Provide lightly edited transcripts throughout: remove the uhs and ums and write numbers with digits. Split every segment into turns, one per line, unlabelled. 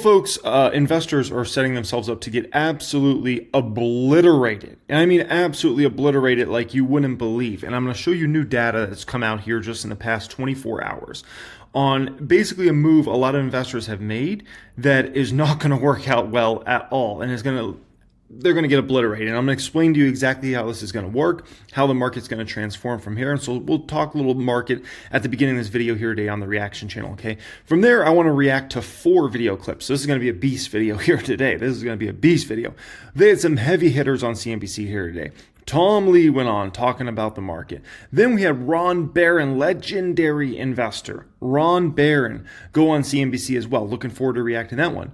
folks, investors are setting themselves up to get absolutely obliterated. And I mean absolutely obliterated like you wouldn't believe. And I'm going to show you new data that's come out here just in the past 24 hours on basically a move a lot of investors have made that is not going to work out well at all, and they're going to get obliterated. And I'm going to explain to you exactly how this is going to work, how the market's going to transform from here. And so we'll talk a little market at the beginning of this video here today on the reaction channel, okay? From there, I want to react to 4 video clips. So this is going to be a beast video here today. This is going to be a beast video. They had some heavy hitters on CNBC here today. Tom Lee went on talking about the market. Then we had Ron Barron, legendary investor. Ron Barron go on CNBC as well. Looking forward to reacting to that one.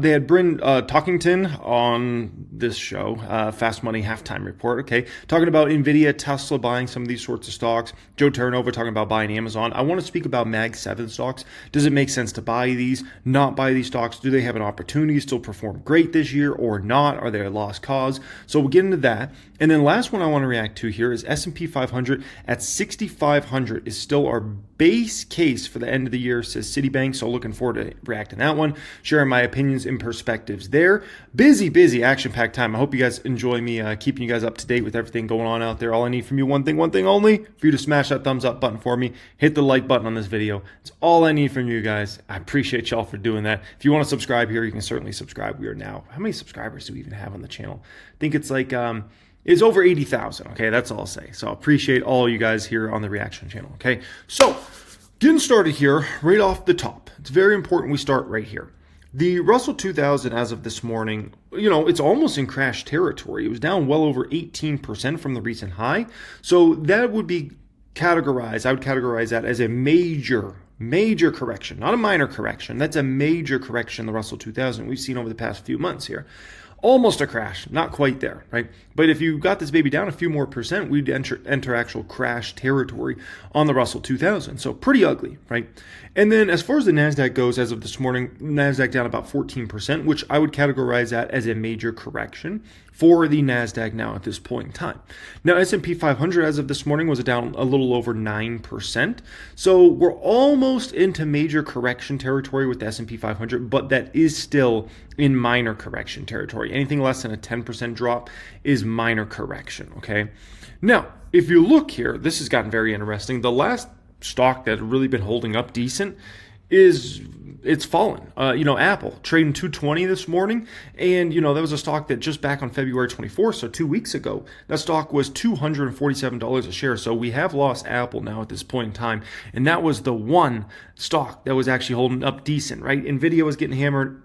They had Bryn Talkington on this show, Fast Money Halftime Report, okay, talking about Nvidia, Tesla, buying some of these sorts of stocks. Joe Terranova talking about buying Amazon. I want to speak about Mag 7 stocks. Does it make sense to buy these, not buy these stocks? Do they have an opportunity to still perform great this year or not? Are they a lost cause? So we'll get into that. And then last one I want to react to here is S&P 500 at 6,500 is still our base case for the end of the year, says Citibank. So looking forward to reacting to that one, sharing my opinions and perspectives there. Busy, action-packed time. I hope you guys enjoy me keeping you guys up to date with everything going on out there. All I need from you, one thing only, for you to smash that thumbs up button for me. Hit the like button on this video. It's all I need from you guys. I appreciate y'all for doing that. If you want to subscribe here, you can certainly subscribe. We are now, how many subscribers do we even have on the channel? I think it's like, it's over 80,000. Okay, that's all I'll say. So I appreciate all you guys here on the reaction channel. Okay, so getting started here right off the top. It's very important we start right here. The Russell 2000 as of this morning, it's almost in crash territory. It was down well over 18% from the recent high. So that would be categorized, I would categorize that as a major correction, not a minor correction. That's a major correction, the Russell 2000 we've seen over the past few months here. Almost a crash, not quite there, right? But if you got this baby down a few more percent, we'd enter actual crash territory on the Russell 2000. So pretty ugly, right? And then as far as the Nasdaq goes, as of this morning, Nasdaq down about 14%, which I would categorize that as a major correction for the Nasdaq now at this point in time. Now, S&P 500 as of this morning was down a little over 9%. So we're almost into major correction territory with the S&P 500, but that is still in minor correction territory. Anything less than a 10% drop is minor correction, okay? Now, if you look here, this has gotten very interesting. The last stock that had really been holding up decent it's fallen. Apple trading 220 this morning, and that was a stock that just back on February 24th, so 2 weeks ago, that stock was $247 a share. So we have lost Apple now at this point in time, and that was the one stock that was actually holding up decent, right? Nvidia was getting hammered.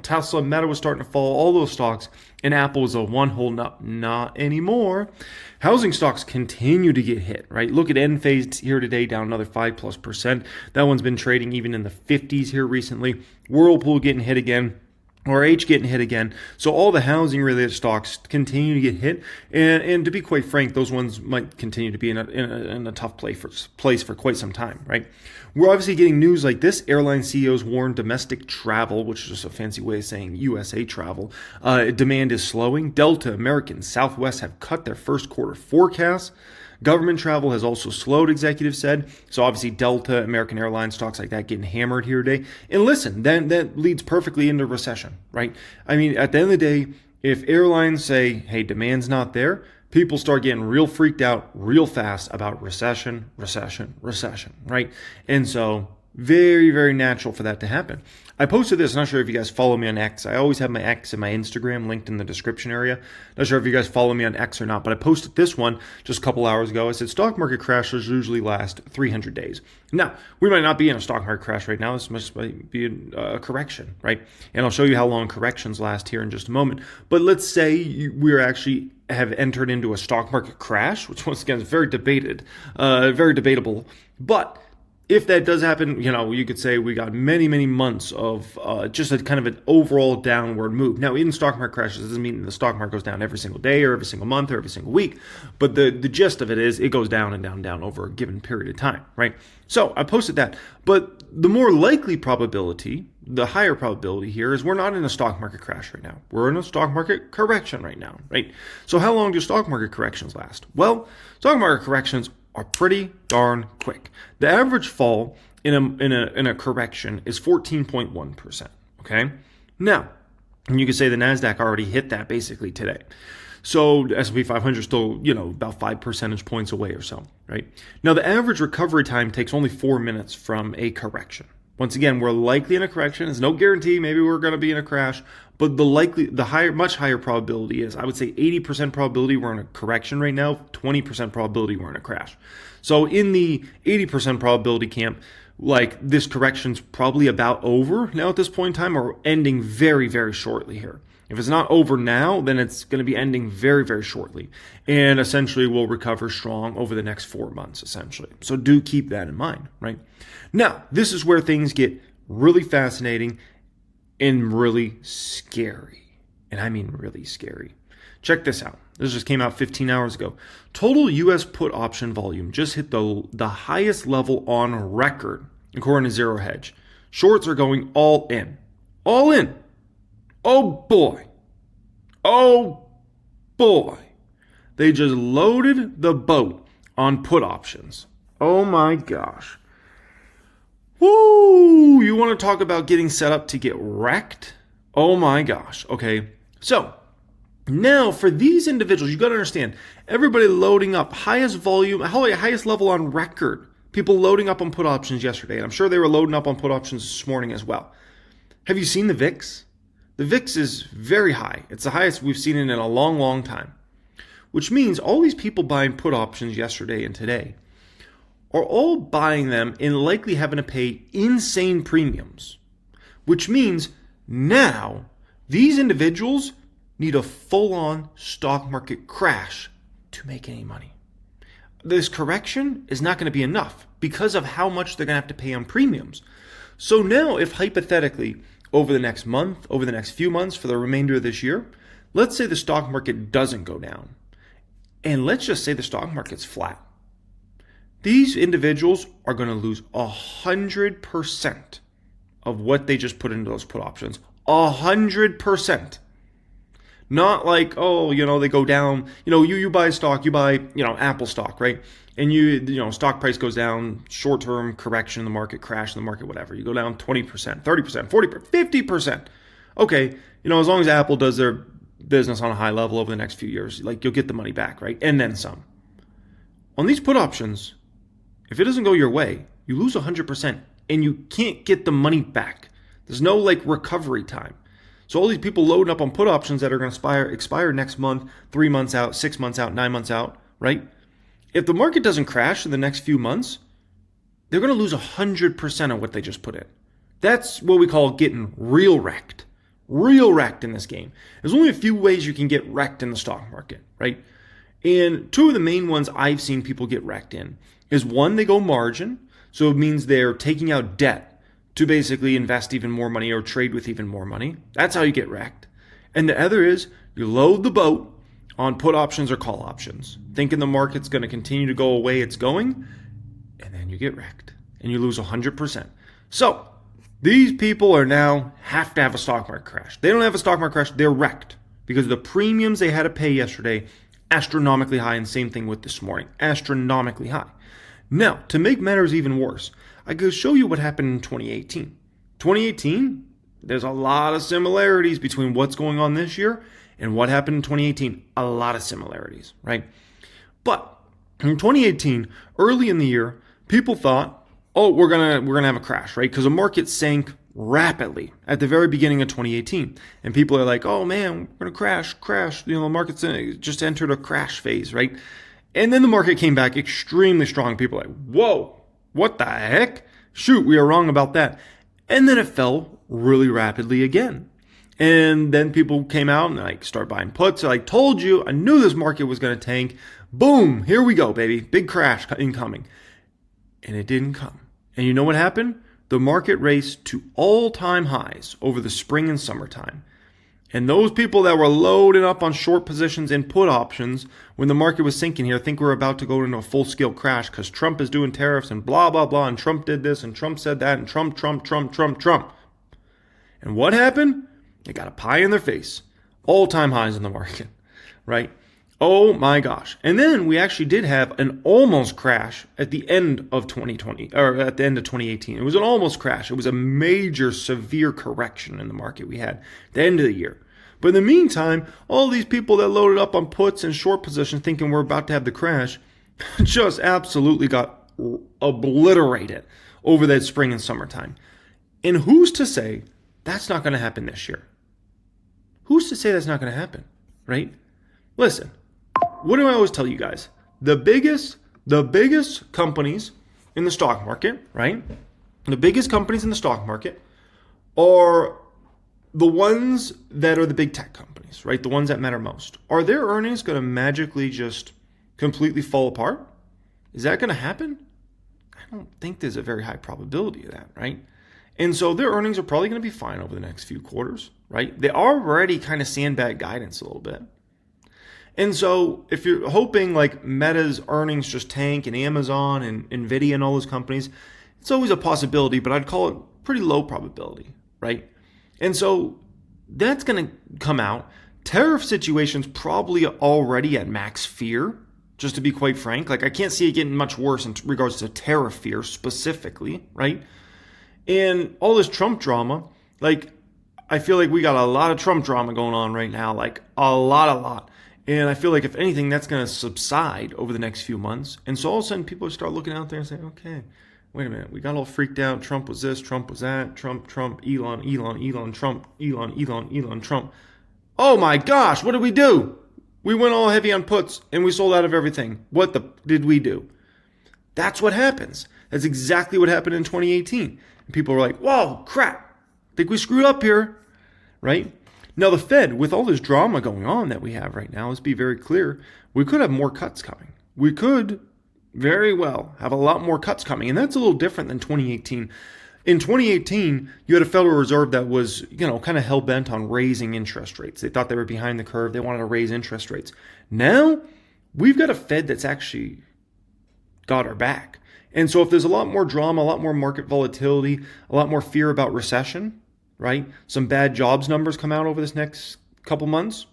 Tesla, Meta was starting to fall, all those stocks, and Apple was the one holding up. Not anymore. Housing stocks continue to get hit, right? Look at Enphase here today, down another 5+%. That one's been trading even in the 50s here recently. Whirlpool getting hit again. RH getting hit again. So all the housing related stocks continue to get hit, and to be quite frank, those ones might continue to be in a tough place for quite some time, right? We're obviously getting news like this. Airline CEOs warn domestic travel, which is just a fancy way of saying USA travel, demand is slowing. Delta, American, Southwest have cut their first quarter forecasts. Government travel has also slowed, executives said. So obviously Delta, American Airlines, stocks like that getting hammered here today. And listen, then that leads perfectly into recession, right? I mean, at the end of the day, if airlines say, hey, demand's not there, people start getting real freaked out real fast about recession, right? And so very, very natural for that to happen. I posted this, not sure if you guys follow me on X. I always have my X and my Instagram linked in the description area. Not sure if you guys follow me on X or not, but I posted this one just a couple hours ago. I said stock market crashes usually last 300 days. Now, we might not be in a stock market crash right now. This must be a correction, right? And I'll show you how long corrections last here in just a moment. But let's say we're actually have entered into a stock market crash, which once again is very debatable. But if that does happen, you could say we got many months of just a kind of an overall downward move. Now, in stock market crashes, it doesn't mean the stock market goes down every single day or every single month or every single week. But the gist of it is it goes down and down and down over a given period of time, right? So I posted that. But the more likely probability, the higher probability here is we're not in a stock market crash right now. We're in a stock market correction right now, right? So how long do stock market corrections last? Well, stock market corrections are pretty darn quick. The average fall in a correction is 14.1%. Okay. Now, and you could say the Nasdaq already hit that basically today. So the S&P 500 is still, about 5 percentage points away or so, right? Now, the average recovery time takes only 4 minutes from a correction. Once again, we're likely in a correction. There's no guarantee. Maybe we're going to be in a crash, but much higher probability is, I would say 80% probability we're in a correction right now, 20% probability we're in a crash. So in the 80% probability camp, like this correction's probably about over now at this point in time, or ending very, very shortly here. If it's not over now, then it's going to be ending very, very shortly. And essentially we'll recover strong over the next 4 months, essentially. So do keep that in mind, right? Now, this is where things get really fascinating and really scary. And I mean really scary. Check this out. This just came out 15 hours ago. Total U.S. put option volume just hit the highest level on record, according to Zero Hedge. Shorts are going all in. All in. Oh boy. Oh boy. They just loaded the boat on put options. Oh my gosh. Woo! You want to talk about getting set up to get wrecked? Oh my gosh. Okay. So, now for these individuals, you got to understand, everybody loading up, highest volume, highest level on record. People loading up on put options yesterday, and I'm sure they were loading up on put options this morning as well. Have you seen the VIX? The VIX is very high. It's the highest we've seen it in a long, long time. Which means all these people buying put options yesterday and today are all buying them and likely having to pay insane premiums. Which means now these individuals need a full-on stock market crash to make any money. This correction is not going to be enough because of how much they're going to have to pay on premiums. So now if hypothetically over the next month, over the next few months, for the remainder of this year, let's say the stock market doesn't go down, and let's just say the stock market's flat. These individuals are going to lose 100% of what they just put into those put options. 100%. Not like, they go down, you buy a stock, you buy, Apple stock, right? And stock price goes down, short-term correction in the market, crash in the market, whatever. You go down 20%, 30%, 40%, 50%. Okay, as long as Apple does their business on a high level over the next few years, like you'll get the money back, right? And then some. On these put options, if it doesn't go your way, you lose 100% and you can't get the money back. There's no recovery time. So all these people loading up on put options that are going to expire next month, 3 months out, 6 months out, 9 months out, right? If the market doesn't crash in the next few months, they're going to lose 100% of what they just put in. That's what we call getting real wrecked. Real wrecked in this game. There's only a few ways you can get wrecked in the stock market, right? And two of the main ones I've seen people get wrecked in is one, they go margin. So it means they're taking out debt to basically invest even more money or trade with even more money. That's how you get wrecked. And the other is you load the boat on put options or call options, thinking the market's going to continue to go away it's going, and then you get wrecked and you lose 100%. So these people have to have a stock market crash. They don't have a stock market crash, they're wrecked because the premiums they had to pay yesterday, astronomically high, and same thing with this morning, astronomically high. Now, to make matters even worse, I could show you what happened in 2018. 2018, there's a lot of similarities between what's going on this year and what happened in 2018. A lot of similarities, right? But in 2018, early in the year, people thought, we're gonna have a crash, right? Because the market sank rapidly at the very beginning of 2018. And people are like, oh man, we're gonna crash. The market's just entered a crash phase, right? And then the market came back extremely strong. People are like, whoa, what the heck? Shoot, we are wrong about that. And then it fell really rapidly again. And then people came out and start buying puts. They're like, told you, I knew this market was going to tank. Boom, here we go, baby. Big crash incoming. And it didn't come. And you know what happened? The market raced to all-time highs over the spring and summertime. And those people that were loading up on short positions and put options when the market was sinking here think we're about to go into a full-scale crash because Trump is doing tariffs and blah, blah, blah, and Trump did this and Trump said that and Trump. And what happened? They got a pie in their face. All-time highs in the market, right? Oh my gosh. And then we actually did have an almost crash at the end of 2020, or at the end of 2018. It was an almost crash. It was a major, severe correction in the market we had at the end of the year. But in the meantime, all these people that loaded up on puts and short positions thinking we're about to have the crash just absolutely got obliterated over that spring and summertime. And who's to say that's not going to happen this year? Who's to say that's not going to happen, right? Listen. What do I always tell you guys? The biggest companies in the stock market, right? The biggest companies in the stock market are the ones that are the big tech companies, right? The ones that matter most. Are their earnings going to magically just completely fall apart? Is that going to happen? I don't think there's a very high probability of that, right? And so their earnings are probably going to be fine over the next few quarters, right? They already kind of sandbag guidance a little bit. And so if you're hoping like Meta's earnings just tank and Amazon and Nvidia and all those companies, it's always a possibility, but I'd call it pretty low probability, right? And so that's going to come out. Tariff situation's probably already at max fear, just to be quite frank. Like I can't see it getting much worse in regards to tariff fear specifically, right? And all this Trump drama, like I feel like we got a lot of Trump drama going on right now, like a lot. And I feel like if anything, that's going to subside over the next few months. And so all of a sudden people start looking out there and saying, okay, wait a minute. We got all freaked out. Trump was this, Trump was that, Trump, Elon, Trump, Elon, Trump. Oh my gosh, what did we do? We went all heavy on puts and we sold out of everything. What did we do? That's what happens. That's exactly what happened in 2018. And people were like, whoa, crap. Think we screwed up here, right? Now, the Fed, with all this drama going on that we have right now, let's be very clear, we could have more cuts coming. We could very well have a lot more cuts coming, and that's a little different than 2018. In 2018, you had a Federal Reserve that was, kind of hell-bent on raising interest rates. They thought they were behind the curve. They wanted to raise interest rates. Now, we've got a Fed that's actually got our back. And so if there's a lot more drama, a lot more market volatility, a lot more fear about recession, right? Some bad jobs numbers come out over this next couple months.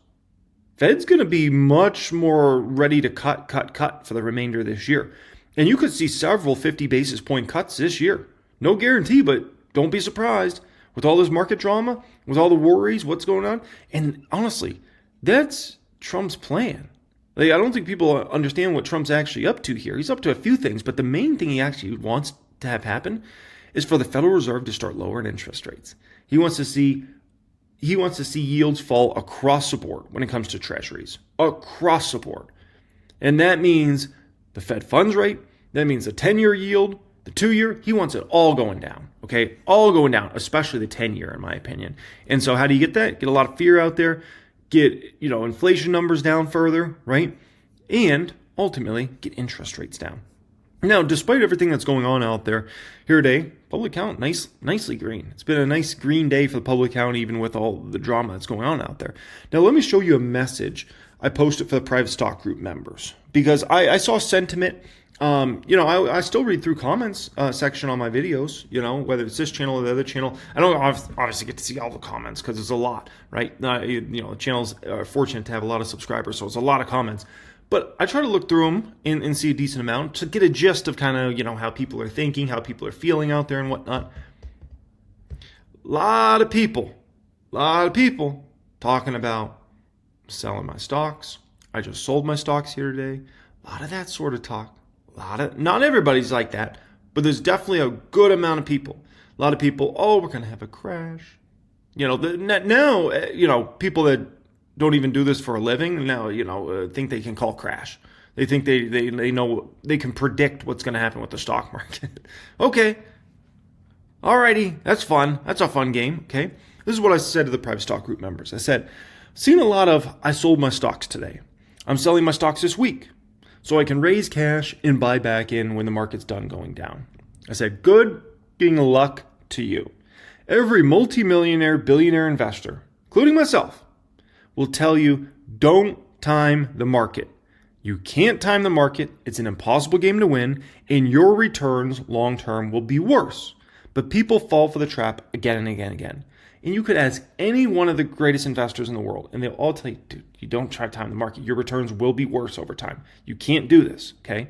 Fed's going to be much more ready to cut for the remainder of this year. And you could see several 50 basis point cuts this year. No guarantee, but don't be surprised with all this market drama, with all the worries, what's going on. And honestly, that's Trump's plan. Like, I don't think people understand what Trump's actually up to here. He's up to a few things, but the main thing he actually wants to have happen is for the Federal Reserve to start lowering interest rates. He wants to see yields fall across the board when it comes to treasuries, across the board. And that means the Fed funds rate, that means the 10-year yield, the 2-year, he wants it all going down, okay? All going down, especially the 10-year in my opinion. And so how do you get that? Get a lot of fear out there, get, inflation numbers down further, right? And ultimately get interest rates down. Now, despite everything that's going on out there here today, public count nicely green. It's been a nice green day for the public count, even with all the drama that's going on out there. Now, let me show you a message I posted for the private stock group members because I saw sentiment. I still read through comments section on my videos, whether it's this channel or the other channel. I don't obviously get to see all the comments because it's a lot, right? The channels are fortunate to have a lot of subscribers, so it's a lot of comments. But I try to look through them and see a decent amount to get a gist of kind of, how people are thinking, how people are feeling out there and whatnot. A lot of people talking about selling my stocks. I just sold my stocks here today. A lot of that sort of talk. Not everybody's like that, but there's definitely a good amount of people. A lot of people, we're going to have a crash. Now, people that don't even do this for a living now, think they can call crash. They think they know they can predict what's going to happen with the stock market. Okay. Alrighty. That's fun. That's a fun game. Okay. This is what I said to the private stock group members. I said, seen a lot of, I sold my stocks today. I'm selling my stocks this week so I can raise cash and buy back in when the market's done going down. I said, good being luck to you. Every multimillionaire, billionaire investor, including myself, will tell you, don't time the market. You can't time the market. It's an impossible game to win, and your returns long-term will be worse. But people fall for the trap again and again and again. And you could ask any one of the greatest investors in the world, and they'll all tell you, dude, you don't try to time the market. Your returns will be worse over time. You can't do this, okay?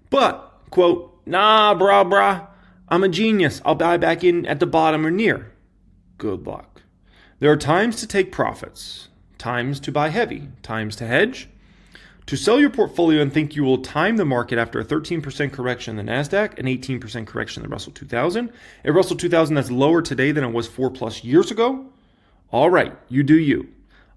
But, quote, nah, brah, I'm a genius. I'll buy back in at the bottom or near. Good luck. There are times to take profits, times to buy heavy, times to hedge, to sell your portfolio and think you will time the market after a 13% correction in the Nasdaq, an 18% correction in the Russell 2000, a Russell 2000 that's lower today than it was 4+ years ago. All right, you do you.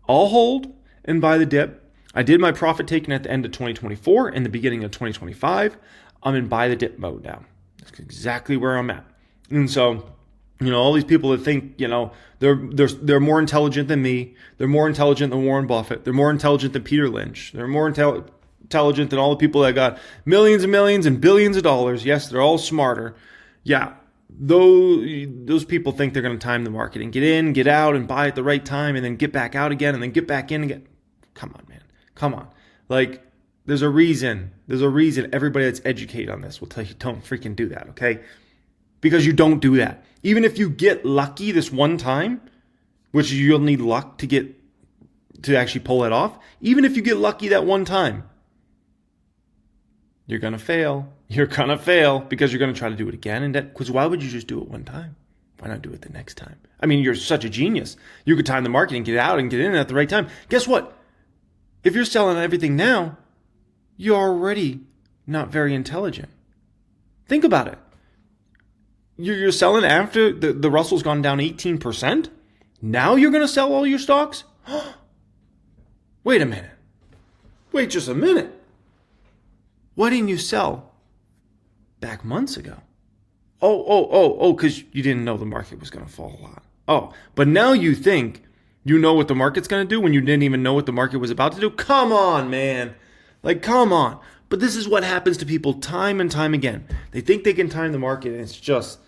I'll hold and buy the dip. I did my profit taking at the end of 2024 and the beginning of 2025. I'm in buy the dip mode now. That's exactly where I'm at. And so, all these people that think, they're more intelligent than me. They're more intelligent than Warren Buffett. They're more intelligent than Peter Lynch. They're more intelligent than all the people that got millions and millions and billions of dollars. Yes, they're all smarter. Yeah, those people think they're going to time the market and get in, get out, and buy at the right time, and then get back out again, and then get back in again. Come on, man. Come on. Like, there's a reason. There's a reason everybody that's educated on this will tell you don't freaking do that, okay? Because you don't do that. Even if you get lucky this one time, which you'll need luck to actually pull it off, even if you get lucky that one time, you're going to fail. You're going to fail because you're going to try to do it again. Because why would you just do it one time? Why not do it the next time? I mean, you're such a genius. You could time the market and get out and get in at the right time. Guess what? If you're selling everything now, you're already not very intelligent. Think about it. You're selling after the Russell's gone down 18%? Now you're going to sell all your stocks? Wait a minute. Wait just a minute. Why didn't you sell back months ago? Oh, because you didn't know the market was going to fall a lot. Oh, but now you think you know what the market's going to do when you didn't even know what the market was about to do? Come on, man. Like, come on. But this is what happens to people time and time again. They think they can time the market, and it's just...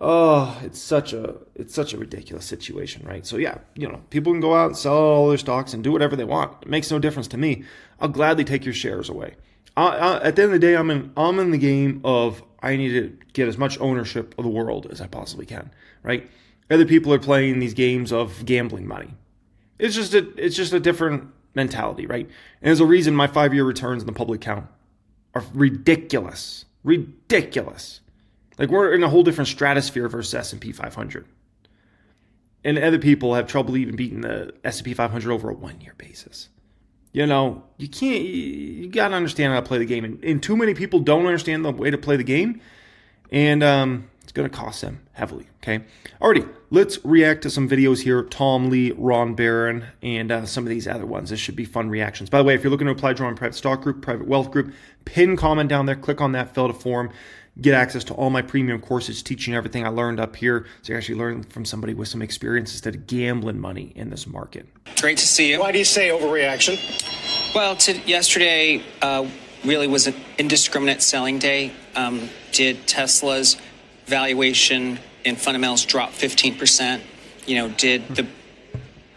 it's such a ridiculous situation, right? So yeah, people can go out and sell all their stocks and do whatever they want. It makes no difference to me. I'll gladly take your shares away. At the end of the day, I'm in the game of I need to get as much ownership of the world as I possibly can, right? Other people are playing these games of gambling money. It's just a different mentality, right? And there's a reason my 5-year returns in the public count are ridiculous. Like, we're in a whole different stratosphere versus S&P 500. And other people have trouble even beating the S&P 500 over a 1-year basis. You got to understand how to play the game. And too many people don't understand the way to play the game. And it's going to cost them heavily, okay? Alrighty, let's react to some videos here. Tom Lee, Ron Barron, and some of these other ones. This should be fun reactions. By the way, if you're looking to apply to join private stock group, private wealth group, pin comment down there. Click on that, fill out a form. Get access to all my premium courses teaching everything I learned up here. So you actually learn from somebody with some experience instead of gambling money in this market.
Great to see you.
Why do you say overreaction?
Well, yesterday really was an indiscriminate selling day. Did Tesla's valuation and fundamentals drop 15%? Did the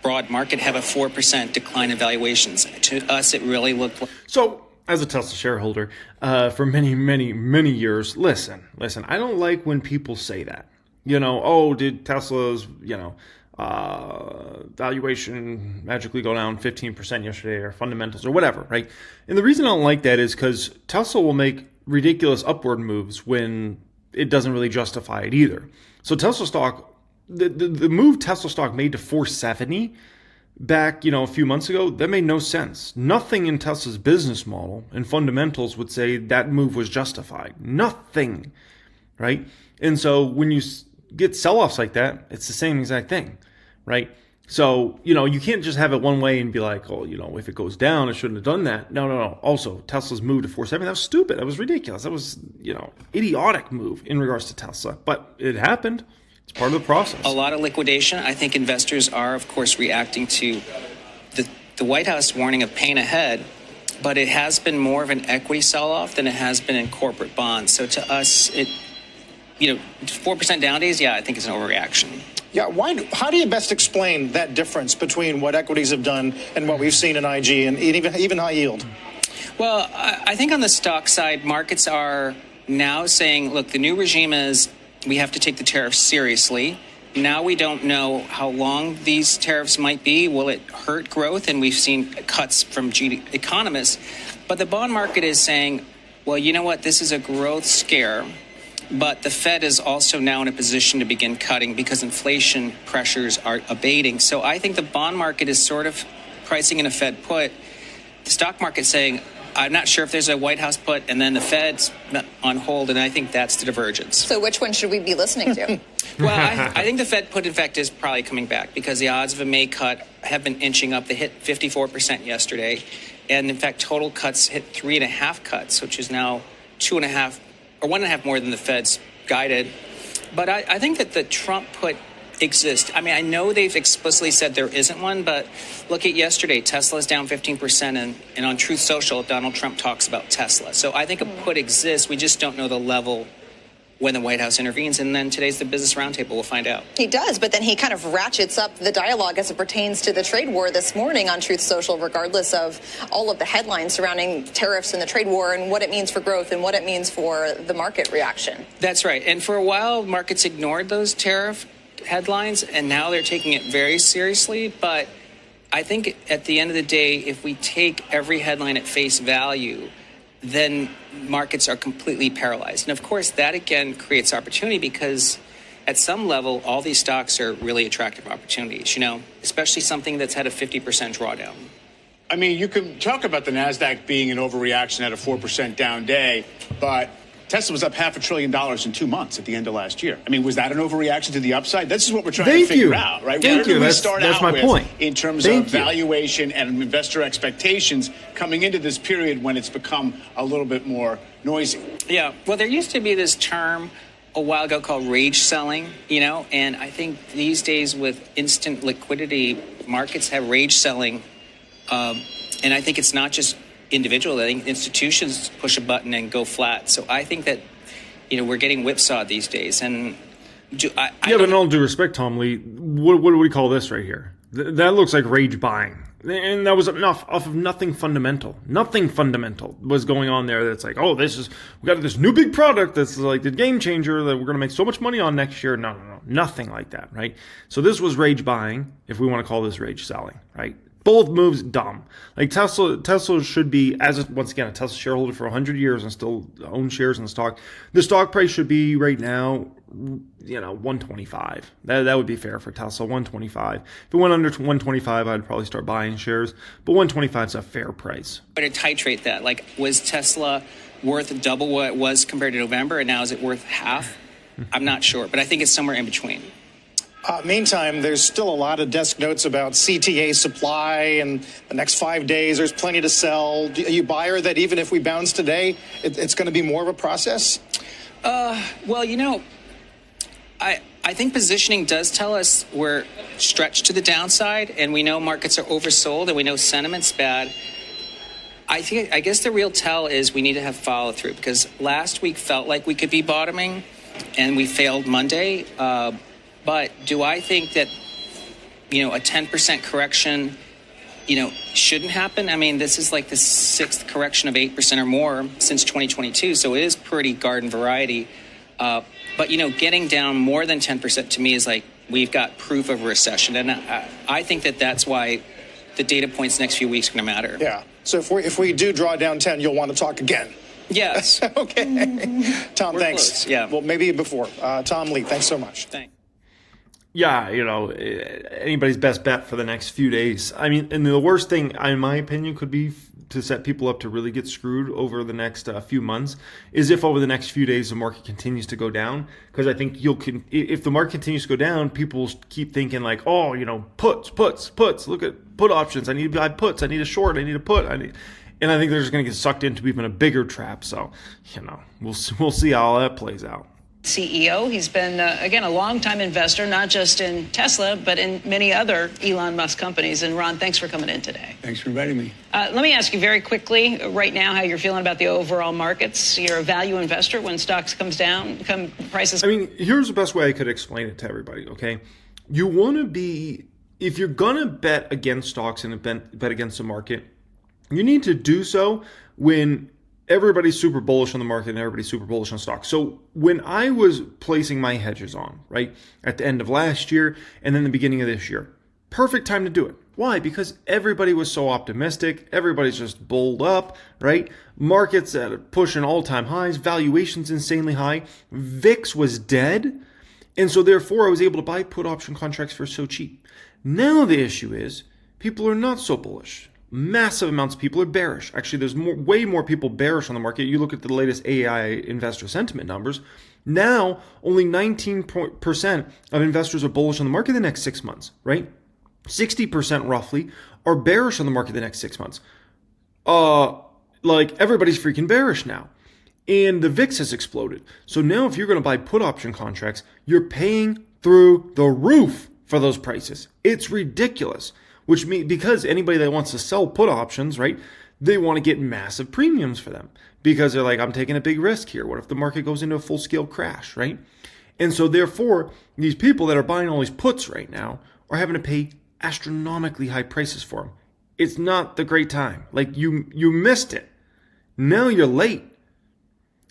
broad market have a 4% decline in valuations? To us, it really looked like...
So, as a Tesla shareholder for many, many, many years, listen, I don't like when people say that. Did Tesla's, valuation magically go down 15% yesterday, or fundamentals or whatever, right? And the reason I don't like that is because Tesla will make ridiculous upward moves when it doesn't really justify it either. So Tesla stock, the move Tesla stock made to 470 back, a few months ago, that made no sense. Nothing in Tesla's business model and fundamentals would say that move was justified. Nothing, right? And so when you get sell-offs like that, it's the same exact thing, right? So, you can't just have it one way and be like, oh, if it goes down, it shouldn't have done that. No. Also, Tesla's move to 470, that was stupid. That was ridiculous. That was, idiotic move in regards to Tesla. But it happened. It's part of the process.
A lot of liquidation. I think investors are, of course, reacting to the White House warning of pain ahead, but it has been more of an equity sell-off than it has been in corporate bonds. So to us, 4% down days, I think it's an overreaction.
Yeah, how do you best explain that difference between what equities have done and what we've seen in IG and even high yield?
Well, I think on the stock side, markets are now saying, look, the new regime is we have to take the tariffs seriously. Now we don't know how long these tariffs might be. Will it hurt growth? And we've seen cuts from economists. But the bond market is saying, well, you know what? This is a growth scare. But the Fed is also now in a position to begin cutting because inflation pressures are abating. So I think the bond market is sort of pricing in a Fed put. The stock market saying, I'm not sure if there's a White House put, and then the Fed's on hold, and I think that's the divergence.
So which one should we be listening to?
Well, I think the Fed put, in fact, is probably coming back because the odds of a May cut have been inching up. They hit 54% yesterday. And, in fact, total cuts hit 3.5 cuts, which is now 2.5 or 1.5 more than the Fed's guided. But I think that the Trump put exist. I mean, I know they've explicitly said there isn't one, but look at yesterday. Tesla's down 15%, and on Truth Social, Donald Trump talks about Tesla. So I think a put exists. We just don't know the level when the White House intervenes. And then today's the Business Roundtable. We'll find out.
He does, but then he kind of ratchets up the dialogue as it pertains to the trade war this morning on Truth Social, regardless of all of the headlines surrounding tariffs and the trade war and what it means for growth and what it means for the market reaction.
That's right. And for a while, markets ignored those tariff headlines, and now they're taking it very seriously. But I think at the end of the day, if we take every headline at face value, then markets are completely paralyzed. And of course, that again creates opportunity because at some level, all these stocks are really attractive opportunities, especially something that's had a 50% drawdown.
I mean, you can talk about the Nasdaq being an overreaction at a 4% down day, but Tesla was up $500 billion in 2 months at the end of last year. I mean, was that an overreaction to the upside? This is what we're trying to figure out, right?
Thank you. That's my point.
In terms of valuation and investor expectations coming into this period when it's become a little bit more noisy.
Yeah. Well, there used to be this term a while ago called rage selling, and I think these days with instant liquidity, markets have rage selling. And I think it's not just individual. I think institutions push a button and go flat. So I think that, we're getting whipsawed these days. And
but in all due respect, Tom Lee, what do we call this right here? That looks like rage buying. And that was enough off of nothing fundamental. Nothing fundamental was going on there that's like, we got this new big product that's like the game changer that we're going to make so much money on next year. No. Nothing like that, right? So this was rage buying, if we want to call this rage selling, right? Both moves dumb. Like Tesla should be, once again, a Tesla shareholder for 100 years and still own shares in the stock. The stock price should be right now, 125. That would be fair for Tesla, 125. If it went under 125, I'd probably start buying shares. But 125 is a fair price.
But to titrate that, like, was Tesla worth double what it was compared to November, and now is it worth half? I'm not sure, but I think it's somewhere in between.
Meantime, there's still a lot of desk notes about CTA supply and the next 5 days. There's plenty to sell. Are you buyer that even if we bounce today, it's going to be more of a process?
Well, I think positioning does tell us we're stretched to the downside, and we know markets are oversold, and we know sentiment's bad. I guess the real tell is we need to have follow through because last week felt like we could be bottoming, and we failed Monday. But do I think that, a 10% correction, shouldn't happen? I mean, this is like the sixth correction of 8% or more since 2022. So it is pretty garden variety. But, getting down more than 10% to me is like we've got proof of a recession. And I think that's why the data points next few weeks are going to matter.
Yeah. So if we do draw down 10, you'll want to talk again.
Yes.
Okay. Tom, thanks.
Close. Yeah.
Well, maybe before. Tom Lee, thanks so much.
Thanks.
Yeah, anybody's best bet for the next few days. I mean, and the worst thing, in my opinion, could be to set people up to really get screwed over the next few months is if over the next few days the market continues to go down. Because I think if the market continues to go down, people keep thinking like, puts. Look at put options. I need to buy puts. I need a short. I need a put. And I think they're just going to get sucked into even a bigger trap. So, we'll see how that plays out.
CEO. He's been, again, a longtime investor, not just in Tesla, but in many other Elon Musk companies. And Ron, thanks for coming in today.
Thanks for inviting me.
Let me ask you very quickly right now how you're feeling about the overall markets. You're a value investor when stocks come prices.
I mean, here's the best way I could explain it to everybody, okay? You want to be, if you're going to bet against stocks and bet against the market, you need to do so when everybody's super bullish on the market and everybody's super bullish on stocks. So when I was placing my hedges on, right, at the end of last year and then the beginning of this year, perfect time to do it. Why? Because everybody was so optimistic. Everybody's just bulled up, right? Markets at pushing all-time highs, valuations insanely high. VIX was dead. And so therefore I was able to buy put option contracts for so cheap. Now the issue is people are not so bullish. Massive amounts of people are bearish. Actually, there's way more people bearish on the market. You look at the latest AI investor sentiment numbers. Now, only 19% of investors are bullish on the market the next 6 months, right? 60% roughly are bearish on the market the next 6 months. Like everybody's freaking bearish now. And the VIX has exploded. So now if you're going to buy put option contracts, you're paying through the roof for those prices. It's ridiculous. Which means because anybody that wants to sell put options, right, they want to get massive premiums for them because they're like, I'm taking a big risk here. What if the market goes into a full scale crash, right? And so therefore, these people that are buying all these puts right now are having to pay astronomically high prices for them. It's not the great time. Like you missed it. Now you're late.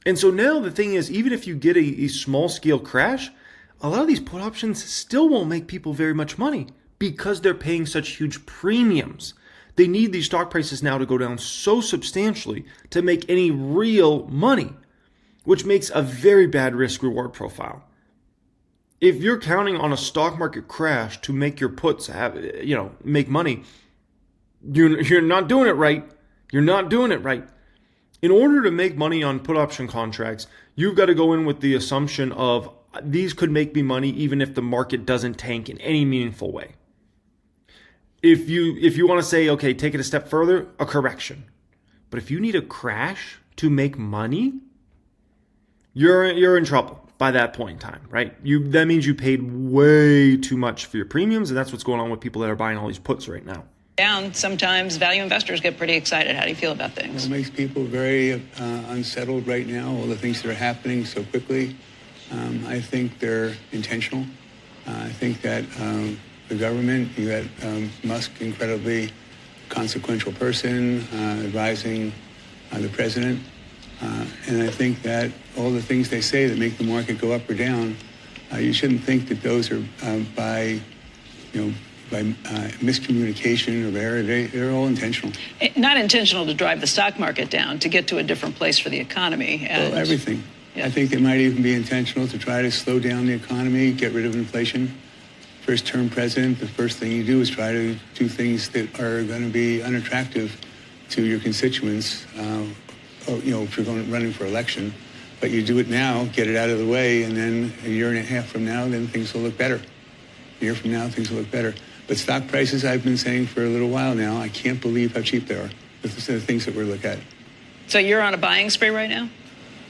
And so now the thing is, even if you get a small scale crash, a lot of these put options still won't make people very much money because they're paying such huge premiums. They need these stock prices now to go down so substantially to make any real money, which makes a very bad risk reward profile. If you're counting on a stock market crash to make your puts make money, you're not doing it right. You're not doing it right. In order to make money on put option contracts, you've got to go in with the assumption of these could make me money even if the market doesn't tank in any meaningful way. If you want to say, okay, take it a step further, a correction. But if you need a crash to make money, you're in trouble by that point in time, right? That means you paid way too much for your premiums, and that's what's going on with people that are buying all these puts right now.
Down, sometimes value investors get pretty excited. How do you feel about things?
It makes people very unsettled right now, all the things that are happening so quickly. I think they're intentional. I think that the government, you got Musk, incredibly consequential person, advising the president. And I think that all the things they say that make the market go up or down, you shouldn't think that those are by miscommunication or error. They're all intentional.
Not intentional to drive the stock market down, to get to a different place for the economy.
Well, everything.
Yeah.
I think they might even be intentional to try to slow down the economy, get rid of inflation. First-term president, the first thing you do is try to do things that are going to be unattractive to your constituents, if you're running for election. But you do it now, get it out of the way, and then a year and a half from now, then things will look better. A year from now, things will look better. But stock prices, I've been saying for a little while now, I can't believe how cheap they are. This are the things that we look at.
So you're on a buying spree right now?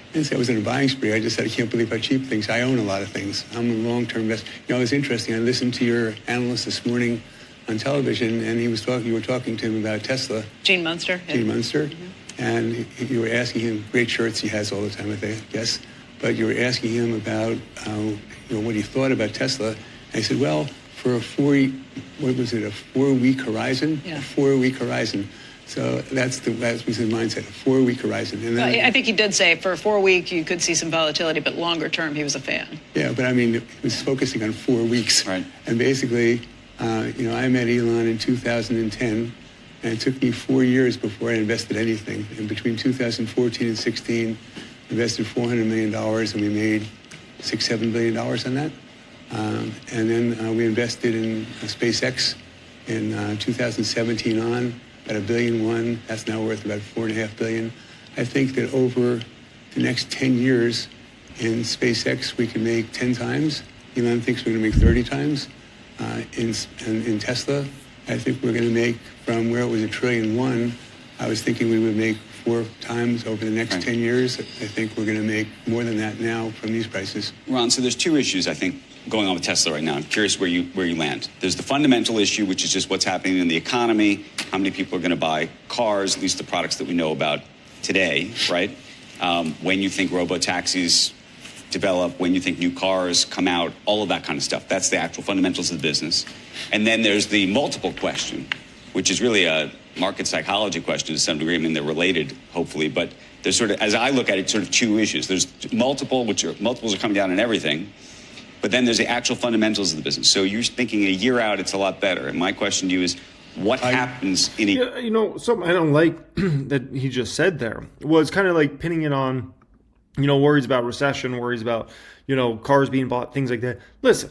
I didn't say I was in a buying spree. I just said I can't believe how cheap things. I own a lot of things. I'm a long-term investor. It's interesting. I listened to your analyst this morning on television, and you were talking to him about Tesla.
Gene Munster.
Gene Munster. Mm-hmm. And you were asking him, great shirts he has all the time, I guess. But you were asking him about what he thought about Tesla. And I said, well, for a 4-week horizon?
Yeah.
A 4-week horizon. So that was his mindset, a 4-week horizon. And then,
I think he did say for a 4-week you could see some volatility, but longer term he was a fan.
Yeah, but I mean, he was focusing on 4 weeks.
Right.
And basically, I met Elon in 2010, and it took me 4 years before I invested anything. And between 2014 and 16, invested $400 million, and we made $6-7 billion on that. And then we invested in SpaceX in 2017 on. About $1.1 billion. That's now worth about $4.5 billion. I think that over the next 10 years in SpaceX, we can make 10 times. Elon thinks we're going to make 30 times. In Tesla, I think we're going to make from where it was $1.1 trillion. I was thinking we would make 4 times over the next 10 years. I think we're going to make more than that now from these prices.
Ron, so there's 2 issues, I think, going on with Tesla right now. I'm curious where you land. There's the fundamental issue, which is just what's happening in the economy, how many people are going to buy cars, at least the products that we know about today, right? When you think robo-taxis develop, when you think new cars come out, all of that kind of stuff. That's the actual fundamentals of the business. And then there's the multiple question, which is really a market psychology question to some degree. I mean, they're related, hopefully, but there's sort of, as I look at it, sort of two issues. There's multiples are coming down in everything, but then there's the actual fundamentals of the business. So you're thinking a year out, it's a lot better. And my question to you is, what happens in a...
Yeah, something I don't like that he just said there was kind of like pinning it on, worries about recession, worries about, cars being bought, things like that. Listen,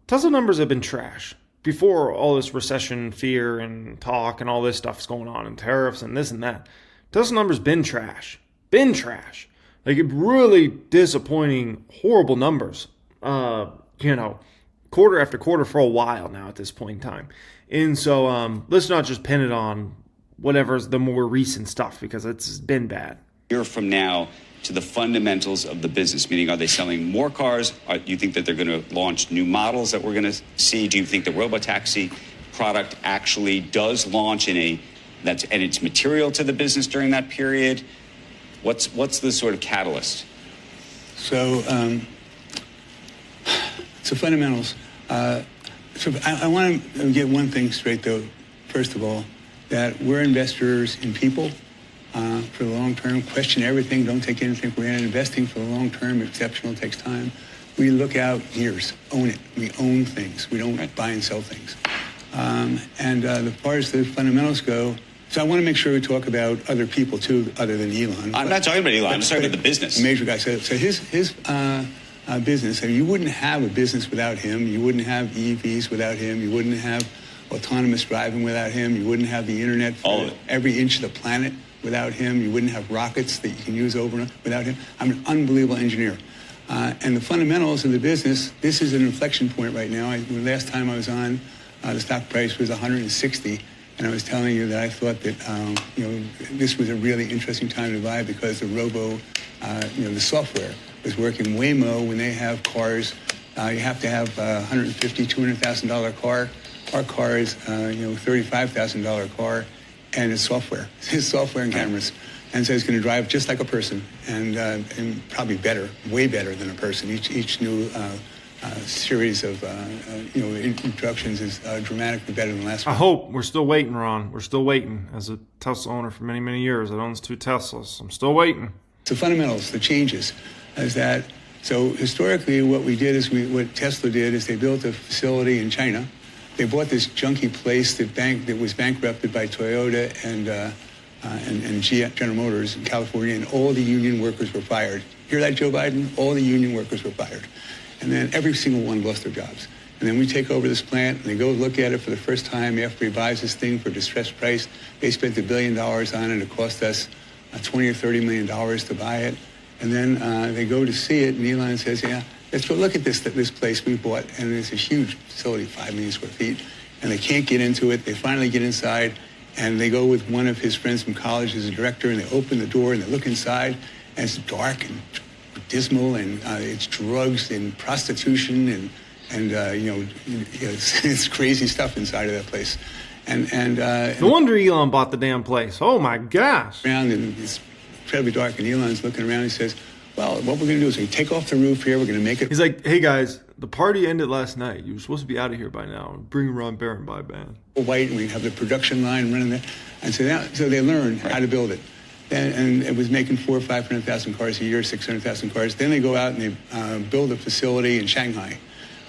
Tesla numbers have been trash before all this recession fear and talk and all this stuff's going on and tariffs and this and that. Tesla numbers been trash. Like really disappointing, horrible numbers, quarter after quarter for a while now at this point in time. And so let's not just pin it on whatever's the more recent stuff because it's been bad.
Year from now to the fundamentals of the business, meaning are they selling more cars? Do you think that they're going to launch new models that we're going to see? Do you think the robotaxi product actually does launch and it's material to the business during that period? What's the sort of catalyst?
So fundamentals. So I want to get one thing straight, though. First of all, that we're investors in people for the long term. Question everything. Don't take anything for granted. Investing for the long term, exceptional, takes time. We look out years. Own it. We own things. We don't buy and sell things. As far as the fundamentals go, so I want to make sure we talk about other people too, other than Elon.
I'm not talking about Elon. I'm just talking about the business.
A major guy. So his business. And you wouldn't have a business without him. You wouldn't have EVs without him. You wouldn't have autonomous driving without him. You wouldn't have the internet for every inch of the planet without him. You wouldn't have rockets that you can use over without him. I'm an unbelievable engineer. And the fundamentals of the business, this is an inflection point right now. The last time I was on, the stock price was 160. And I was telling you that I thought that, this was a really interesting time to buy because the the software was working way more when they have cars. You have to have $150,000, $200,000 car. Our car is, $35,000 car, and it's software. It's software and cameras. And so it's going to drive just like a person, and probably better, way better than a person. Each new series of introductions is dramatically better than the last one.
I hope. We're still waiting, Ron. We're still waiting. As a Tesla owner for many, many years that owns 2 Teslas, I'm still waiting.
The fundamentals, the changes, is that, so historically what we did is, what Tesla did is they built a facility in China. They bought this junky place that was bankrupted by Toyota and General Motors in California, and all the union workers were fired. Hear that, Joe Biden? All the union workers were fired. And then every single one lost their jobs. And then we take over this plant, and they go look at it for the first time after he buys this thing for a distressed price. They spent $1 billion on it. It cost us $20 or $30 million to buy it. And then they go to see it, and Elon says, yeah, let's go look at this place we bought. And it's a huge facility, 5 million square feet. And they can't get into it. They finally get inside, and they go with one of his friends from college as a director, and they open the door, and they look inside, and it's dark and dismal, and it's drugs and prostitution, and it's crazy stuff inside of that place.
No wonder Elon bought the damn place. Oh my gosh!
Around, and it's incredibly dark, and Elon's looking around. He says, "Well, what we're going to do is we take off the roof here. We're going to make it."
He's like, "Hey guys, the party ended last night. You were supposed to be out of here by now. Bring Ron Barron by, man."
White, and we have the production line running there, and so they learn how to build it. And it was making 400,000 or 500,000 cars a year, 600,000 cars. Then they go out and they build a facility in Shanghai.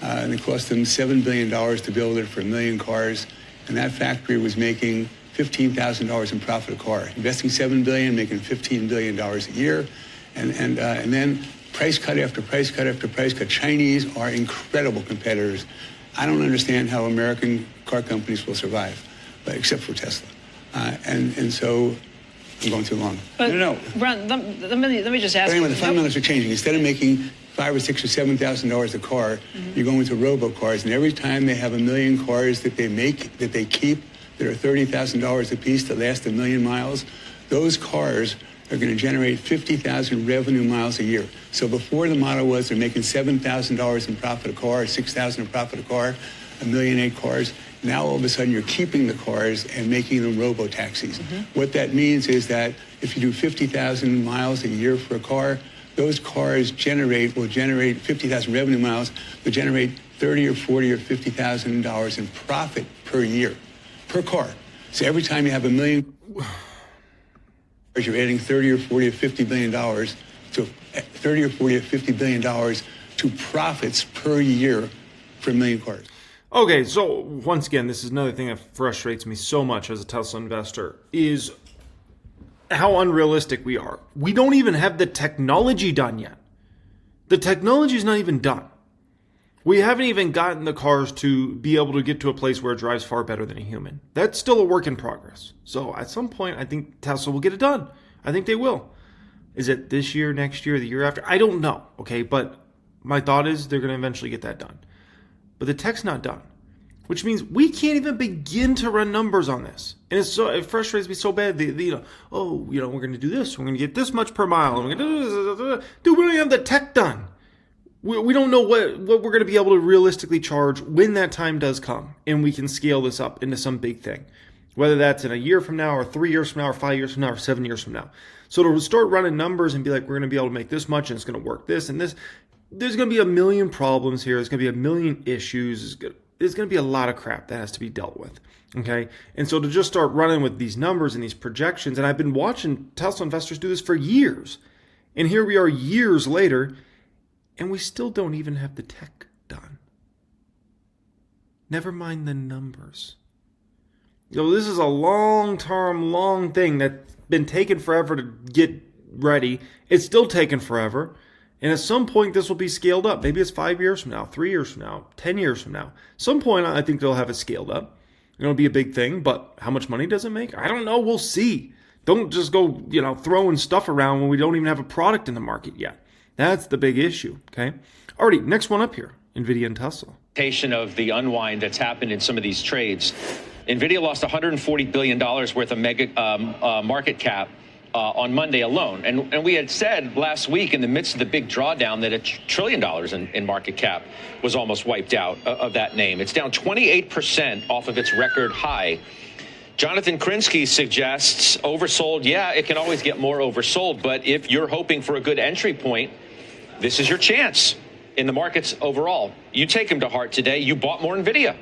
And it cost them $7 billion to build it for 1 million cars. And that factory was making $15,000 in profit a car. Investing $7 billion, making $15 billion a year. And then price cut after price cut after price cut. Chinese are incredible competitors. I don't understand how American car companies will survive, except for Tesla. And so... I'm going too long.
But, no. Ron, let me just ask.
But anyway, the fundamentals are changing. Instead of making $5,000 or $6,000 or $7,000 a car, you're going to robo cars, and every time they have 1 million cars that they make, that they keep, that are $30,000 a piece that last 1 million miles, those cars are going to generate 50,000 revenue miles a year. So before the model was they're making $7,000 in profit a car, $6,000 in profit a car, 1.8 million cars. Now, all of a sudden, you're keeping the cars and making them robo-taxis. What that means is that if you do 50,000 miles a year for a car, those cars will generate 50,000 revenue miles, will generate $30,000 or $40,000 or $50,000 in profit per year, per car. So every time you have 1 million... You're adding 30 or 40 or 50 billion dollars to 30 or 40 or 50 billion dollars to profits per year for a million cars.
Okay, so once again, this is another thing that frustrates me so much as a Tesla investor is how unrealistic we are. We don't even have the technology done yet. The technology is not even done. We haven't even gotten the cars to be able to get to a place where it drives far better than a human. That's still a work in progress. So at some point, I think Tesla will get it done. I think they will. Is it this year, next year, the year after? I don't know, okay? But my thought is they're going to eventually get that done. But the tech's not done, which means we can't even begin to run numbers on this. And it frustrates me so bad. We're going to do this. We're going to get this much per mile. And we're going to do this. Dude, we don't even have the tech done. We don't know what we're going to be able to realistically charge when that time does come. And we can scale this up into some big thing. Whether that's in a year from now or 3 years from now or 5 years from now or 7 years from now. So to start running numbers and be like, we're going to be able to make this much and it's going to work this and this. There's going to be a million problems here. There's going to be a million issues. There's going to be a lot of crap that has to be dealt with. Okay. And so to just start running with these numbers and these projections, and I've been watching Tesla investors do this for years. And here we are years later, and we still don't even have the tech done. Never mind the numbers. This is a long-term, long thing that's been taking forever to get ready. It's still taking forever. And at some point, this will be scaled up. Maybe it's 5 years from now, 3 years from now, 10 years from now. At some point, I think they'll have it scaled up. It'll be a big thing, but how much money does it make? I don't know. We'll see. Don't just go, throwing stuff around when we don't even have a product in the market yet. That's the big issue, okay? Alrighty, next one up here, Nvidia and Tesla.
Of the unwind that's happened in some of these trades. Nvidia lost $140 billion worth of market cap on Monday alone. And we had said last week in the midst of the big drawdown that $1 trillion in market cap was almost wiped out of that name. It's down 28% off of its record high. Jonathan Krinsky suggests oversold. Yeah, it can always get more oversold. But if you're hoping for a good entry point, this is your chance in the markets overall. You take them to heart today. You bought more Nvidia.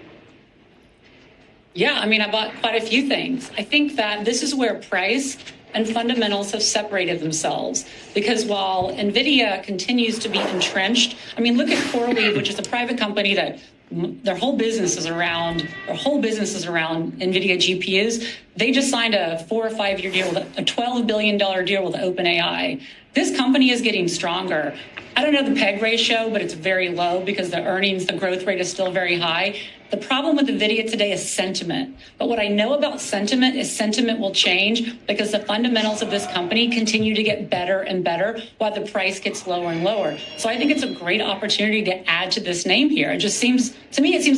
Yeah, I bought quite a few things. I think that this is where price and fundamentals have separated themselves, because while Nvidia continues to be entrenched, look at CoreWeave, which is a private company that their whole business is around Nvidia GPUs. They just signed a 4 or 5 year deal, with a $12 billion deal with OpenAI. This company is getting stronger. I don't know the PEG ratio, but it's very low because the growth rate is still very high. The problem with Nvidia today is sentiment. But what I know about sentiment is sentiment will change because the fundamentals of this company continue to get better and better while the price gets lower and lower. So I think it's a great opportunity to add to this name here. It seems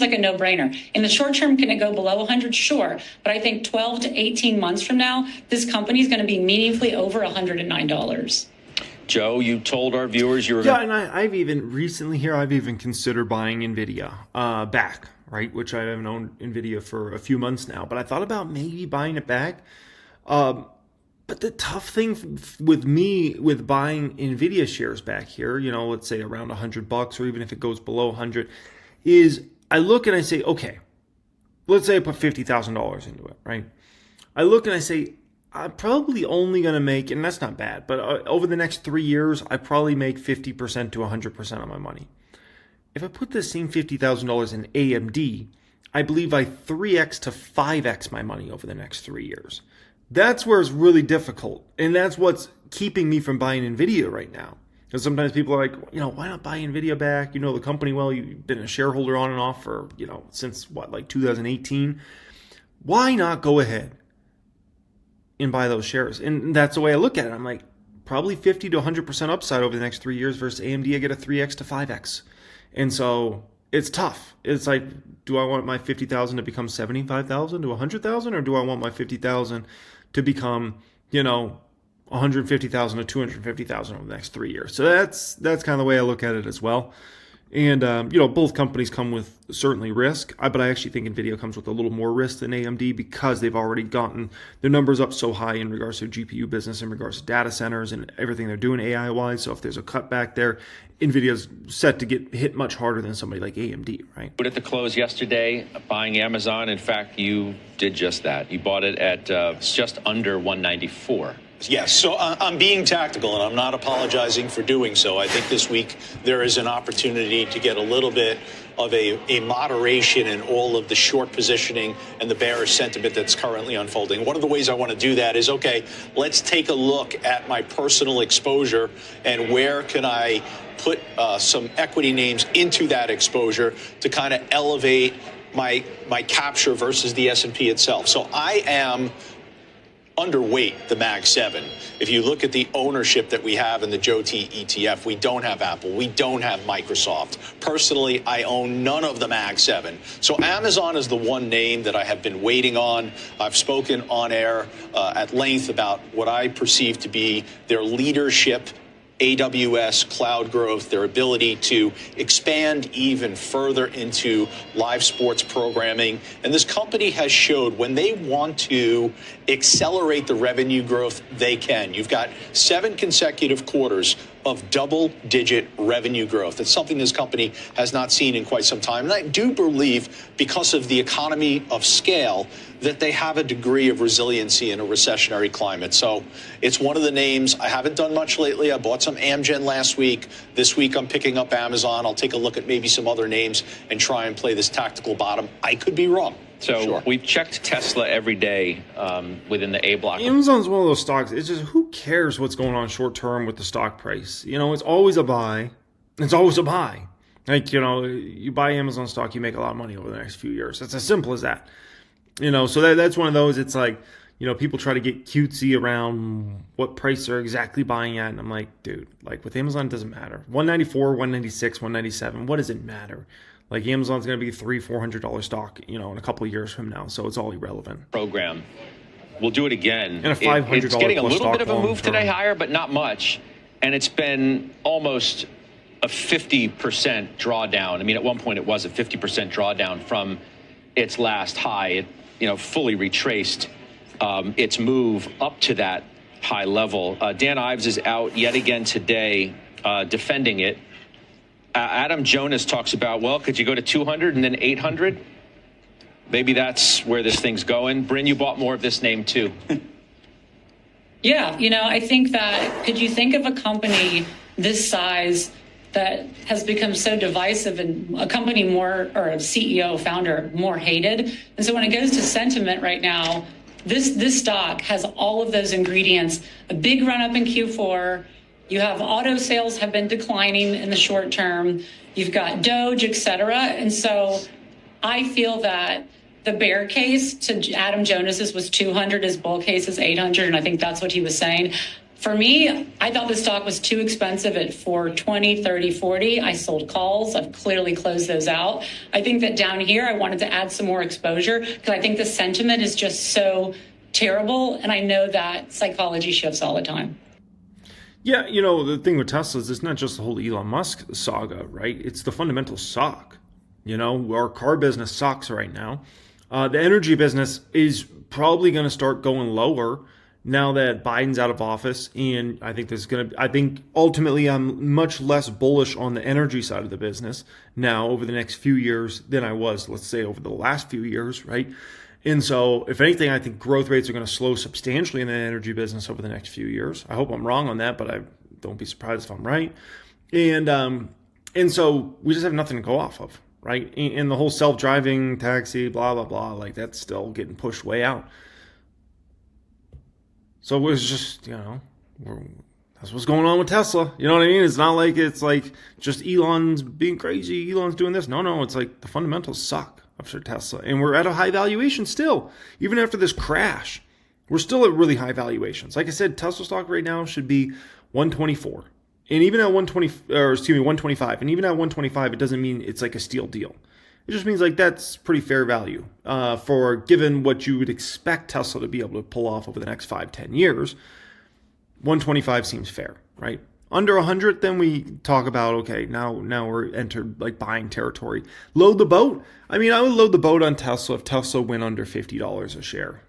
like a no-brainer. In the short term, can it go below 100? Sure. But I think 12 to 18 months from now, this company is going to be meaningfully over $109.
Joe, you told our viewers you were
and I've even recently here, I've even considered buying Nvidia back, right? Which I haven't owned Nvidia for a few months now, but I thought about maybe buying it back. But the tough thing with me with buying Nvidia shares back here, let's say around $100, or even if it goes below 100, is I look and I say, okay, let's say I put $50,000 into it, right? I look and I say, I'm probably only going to make, and that's not bad, but over the next 3 years, I probably make 50% to 100% of my money. If I put the same $50,000 in AMD, I believe I 3x to 5x my money over the next 3 years. That's where it's really difficult, and that's what's keeping me from buying Nvidia right now. Because sometimes people are like, why not buy Nvidia back? You know the company well, you've been a shareholder on and off for, since 2018. Why not go ahead and buy those shares? And that's the way I look at it. I'm like, probably 50 to 100% upside over the next 3 years versus AMD, I get a 3x to 5x. And so it's tough. It's like, do I want my 50,000 to become 75,000 to 100,000, or do I want my 50,000 to become, 150,000 to 250,000 over the next 3 years? So that's kind of the way I look at it as well. And, both companies come with certainly risk, but I actually think NVIDIA comes with a little more risk than AMD because they've already gotten their numbers up so high in regards to GPU business, in regards to data centers and everything they're doing AI-wise. So if there's a cutback there, NVIDIA's set to get hit much harder than somebody like AMD, right?
At the close yesterday, buying Amazon. In fact, you did just that. You bought it at just under 194.
Yes, so I'm being tactical, and I'm not apologizing for doing so. I think this week there is an opportunity to get a little bit of a moderation in all of the short positioning and the bearish sentiment that's currently unfolding. One of the ways I want to do that is, okay, let's take a look at my personal exposure and where can I put some equity names into that exposure to kind of elevate my capture versus the S&P itself. So I am underweight the Mag 7. If you look at the ownership that we have in the JOTI ETF, we don't have Apple, we don't have Microsoft. Personally, I own none of the Mag 7. So Amazon is the one name that I have been waiting on. I've spoken on air at length about what I perceive to be their leadership, AWS, cloud growth, their ability to expand even further into live sports programming. And this company has showed when they want to accelerate the revenue growth, they can. You've got 7 consecutive quarters of double-digit revenue growth. It's something this company has not seen in quite some time. And I do believe, because of the economy of scale, that they have a degree of resiliency in a recessionary climate. So it's one of the names. I haven't done much lately. I bought some Amgen last week. This week I'm picking up Amazon. I'll take a look at maybe some other names and try and play this tactical bottom. I could be wrong.
So
sure.
We've checked Tesla every day within the A block.
Amazon's one of those stocks. It's just, who cares what's going on short term with the stock price? You know, it's always a buy. It's always a buy. Like, you know, you buy Amazon stock, you make a lot of money over the next few years. It's as simple as that. You know, so that's one of those. It's like, you know, people try to get cutesy around what price they're exactly buying at. And I'm like, dude, like with Amazon, it doesn't matter. 194, 196, 197. What does it matter? Like Amazon's going to be $300-$400 stock, you know, in a couple of years from now. So it's all irrelevant.
Program. We'll do it again.
And a $500
It's getting a
plus
little bit of a move
long-term
today higher, but not much. And it's been almost a 50% drawdown. I mean, at one point it was a 50% drawdown from its last high. It, you know, fully retraced its move up to that high level. Dan Ives is out yet again today defending it. Adam Jonas talks about, well, could you go to 200 and then 800? Maybe that's where this thing's going. Bryn, you bought more of this name too.
Yeah, you know, I think that, could you think of a company this size that has become so divisive, and a company more, or a CEO, founder, more hated? And so when it goes to sentiment right now, this stock has all of those ingredients. A big run up in Q4. You have auto sales have been declining in the short term. You've got Doge, et cetera. And so I feel that the bear case to Adam Jonas's was 200, his bull case is 800. And I think that's what he was saying. For me, I thought the stock was too expensive at 420, 30, 40. I sold calls. I've clearly closed those out. I think that down here, I wanted to add some more exposure because I think the sentiment is just so terrible. And I know that psychology shifts all the time.
Yeah, you know, the thing with Tesla is it's not just the whole Elon Musk saga, right? It's the fundamentals suck. You know, our car business sucks right now. The energy business is probably going to start going lower now that Biden's out of office. And I think ultimately I'm much less bullish on the energy side of the business now over the next few years than I was, let's say, over the last few years, right? And so, if anything, I think growth rates are going to slow substantially in the energy business over the next few years. I hope I'm wrong on that, but I don't be surprised if I'm right. And so we just have nothing to go off of, right? And the whole self-driving taxi, blah, blah, blah, like that's still getting pushed way out. So it was just, you know, that's what's going on with Tesla. You know what I mean? It's not like it's like just Elon's being crazy, Elon's doing this. No, it's like the fundamentals suck after Tesla. And we're at a high valuation still. Even after this crash, we're still at really high valuations. Like I said, Tesla stock right now should be 124. And even at 125. And even at 125, it doesn't mean it's like a steal deal. It just means like that's pretty fair value for given what you would expect Tesla to be able to pull off over the next 5-10 years. 125 seems fair, right? Under 100, then we talk about, okay, now we're entered like buying territory. Load the boat. I mean, I would load the boat on Tesla if Tesla went under $50 a share.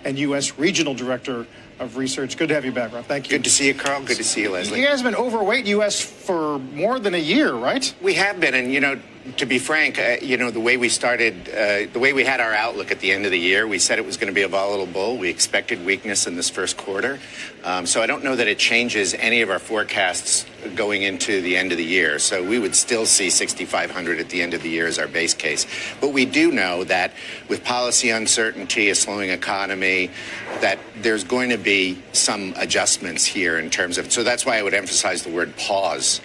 And U.S. Regional Director of Research. Good to have you back, Rob. Thank you.
Good to see you, Carl. Good to see you, Leslie.
You guys have been overweight U.S. for more than a year, right?
We have been, and to be frank, the way we started, the way we had our outlook at the end of the year, we said it was going to be a volatile bull. We expected weakness in this first quarter. So I don't know that it changes any of our forecasts going into the end of the year. So we would still see 6,500 at the end of the year as our base case. But we do know that with policy uncertainty, a slowing economy, that there's going to be some adjustments here in terms of, so that's why I would emphasize the word pause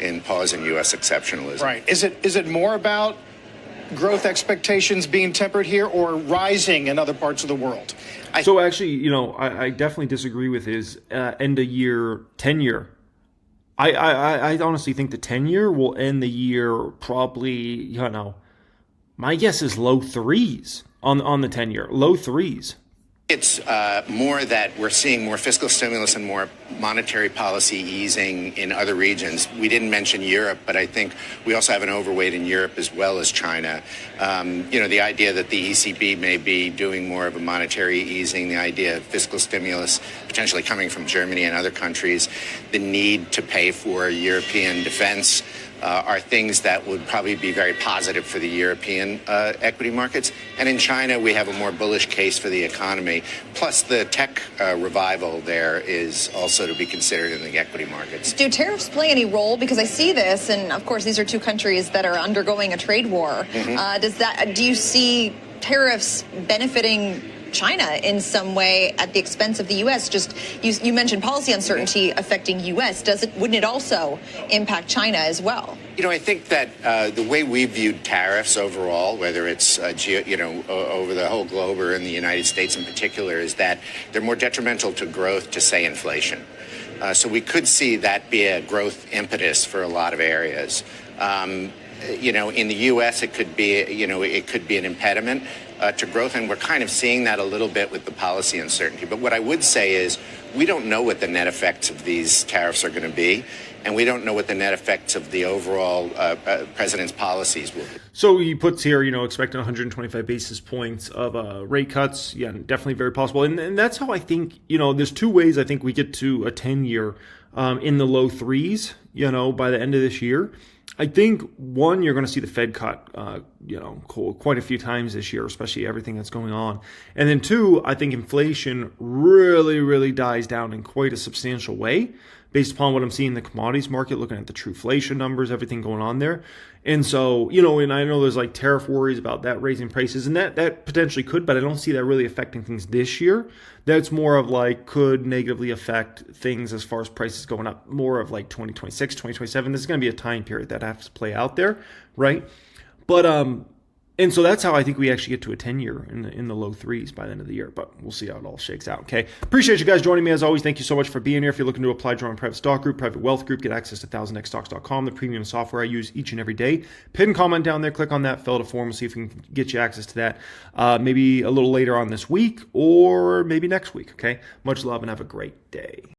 in U.S. exceptionalism.
Right. Is it more about growth expectations being tempered here or rising in other parts of the world?
So actually, I definitely disagree with his end of year 10-year. I honestly think the 10-year will end the year probably, my guess is low threes on the 10-year, low threes.
It's more that we're seeing more fiscal stimulus and more monetary policy easing in other regions. We didn't mention Europe, but I think we also have an overweight in Europe as well as China. The idea that the ECB may be doing more of a monetary easing, the idea of fiscal stimulus potentially coming from Germany and other countries, the need to pay for European defense, are things that would probably be very positive for the European equity markets. And in China, we have a more bullish case for the economy. Plus, the tech revival there is also to be considered in the equity markets.
Do tariffs play any role? Because I see this, and of course, these are two countries that are undergoing a trade war.
Mm-hmm.
Do you see tariffs benefiting China in some way at the expense of the U.S.? Just you mentioned policy uncertainty affecting U.S. Wouldn't it also impact China as well?
I think that the way we viewed tariffs overall, whether it's over the whole globe or in the United States in particular, is that they're more detrimental to growth, to say inflation. So we could see that be a growth impetus for a lot of areas. In the U.S., it could be an impediment to growth, and we're kind of seeing that a little bit with the policy uncertainty. But what I would say is we don't know what the net effects of these tariffs are going to be, and we don't know what the net effects of the overall president's policies will be.
So he puts here, expecting 125 basis points of rate cuts. Yeah, definitely very possible. And that's how I think, there's two ways I think we get to a 10-year in the low threes, by the end of this year. I think, one, you're going to see the Fed cut, quite a few times this year, especially everything that's going on. And then two, I think inflation really, really dies down in quite a substantial way based upon what I'm seeing in the commodities market, looking at the truflation numbers, everything going on there. And so, and I know there's like tariff worries about that raising prices, and that potentially could, but I don't see that really affecting things this year. That's more of like could negatively affect things as far as prices going up, more of like 2026, 2027. This is going to be a time period that has to play out there, right? But and so that's how I think we actually get to a 10-year in the low threes by the end of the year. But we'll see how it all shakes out, okay? Appreciate you guys joining me as always. Thank you so much for being here. If you're looking to apply to our private stock group, private wealth group, get access to 1000xstocks.com, the premium software I use each and every day. Pin comment down there, click on that, fill out a form, see if we can get you access to that maybe a little later on this week or maybe next week, okay? Much love and have a great day.